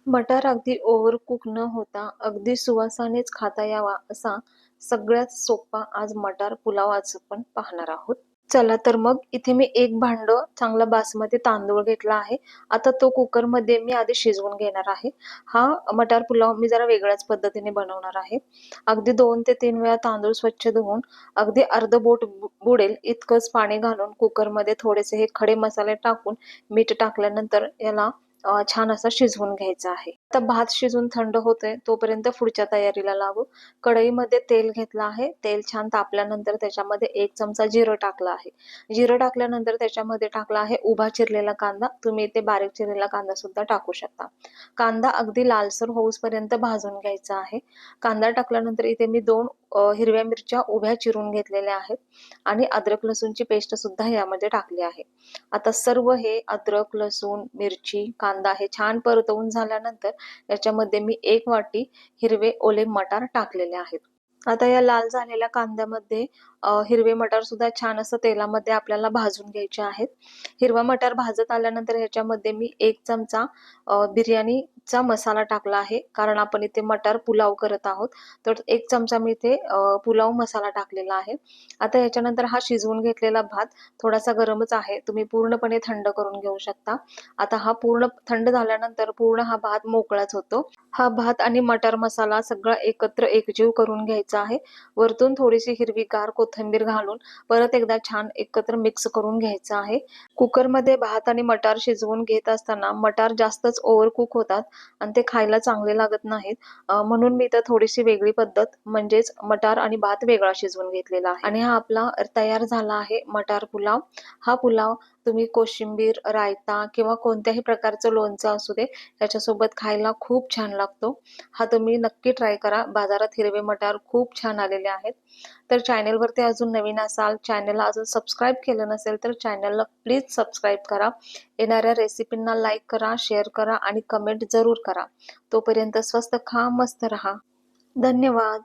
मटार अगदी ओव्हरकुक न होता अगदी सुवासानेच खाता यावा असा सगळ्यात सोपा आज मटार पुलाव आज आपण पाहणार आहोत. चला तर मग इथे मी एक भांड चांगला बासमती तांदूळ घेतला आहे. आता तो कुकरमध्ये मी आधी शिजवून घेणार आहे. हा मटार पुलाव मी जरा वेगळ्याच पद्धतीने बनवणार आहे. अगदी 2 ते 3 वेळा तांदूळ स्वच्छ धुवून अगदी अर्ध बोट बुडेल इतकंच पाणी घालून कुकरमध्ये थोडेसे हे खडे मसाले टाकून मीठ टाकल्यानंतर याला छान असा शिजवून घ्यायचा आहे. आता भात शिजून थंड होतोय तोपर्यंत पुढच्या तयारीला लागू. कढईमध्ये तेल घेतलं आहे. तेल छान तापल्यानंतर त्याच्यामध्ये 1 चमचा जिरं टाकलं आहे. जिरं टाकल्यानंतर त्याच्यामध्ये टाकला आहे उभा चिरलेला कांदा. तुम्ही इथे बारीक चिरलेला कांदा सुद्धा टाकू शकता. कांदा अगदी लालसर होऊसपर्यंत भाजून घ्यायचा आहे. कांदा टाकल्यानंतर इथे मी 2 हिरव्या मिरच्या उभ्या चिरून घेतलेल्या आहेत आणि अद्रक लसूणची पेस्ट सुद्धा यामध्ये टाकली आहे. आता सर्व हे अद्रक, लसूण, मिरची, कांदा हे छान परतवून झाल्यानंतर याच्यामध्ये मी 1 वाटी हिरवे ओले मटार टाकलेले आहेत. आता या लाल झालेल्या कांद्यामध्ये हिरवे मटार सुद्धा छान असं तेलामध्ये आपल्याला भाजून घ्यायचे आहेत. हिरवा मटार भाजत आल्यानंतर ह्याच्यामध्ये मी 1 चमचा बिर्याणीचा मसाला टाकला आहे. कारण आपण इथे मटार पुलाव करत आहोत. तर 1 चमचा मी इथे पुलाव मसाला टाकलेला आहे. आता ह्याच्यानंतर हा शिजवून घेतलेला भात थोडासा गरमच आहे. तुम्ही पूर्णपणे थंड करून घेऊ शकता. आता हा पूर्ण थंड झाल्यानंतर पूर्ण हा भात मोकळाच होतो. हा भात आणि मटार मसाला सगळा एकत्र एकजीव करून घ्यायचा आहे. वरतून थोडीशी हिरवीगार कोथिंबीर घालून परत एकदा छान एकत्र मिक्स करून घ्यायचं आहे. कुकरमध्ये भात आणि मटार शिजवून घेत असताना मटार जास्तच ओव्हरकुक होतात आणि ते खायला चांगले लागत नाहीत. म्हणून मी इथं थोडीशी वेगळी पद्धत म्हणजेच मटार आणि भात वेगळा शिजवून घेतलेला आहे. आणि हा आपला तयार झाला आहे मटार पुलाव. हा पुलाव तुम्ही कोशिंबीर, रायता किंवा कोणत्याही प्रकारचं लोणचं असू दे त्याच्यासोबत खायला खूप छान लागतो. हा तुम्ही नक्की ट्राय करा. बाजारात हिरवे मटार खूप छान आलेले आहेत. तर चॅनलवरती अजून नवीन असाल, चॅनलला अजून सबस्क्राईब केलं नसेल तर चॅनलला प्लीज सबस्क्राईब करा. येणाऱ्या रेसिपींना लाईक करा, शेअर करा आणि कमेंट जरूर करा. तोपर्यंत स्वस्त खा, मस्त रहा. धन्यवाद.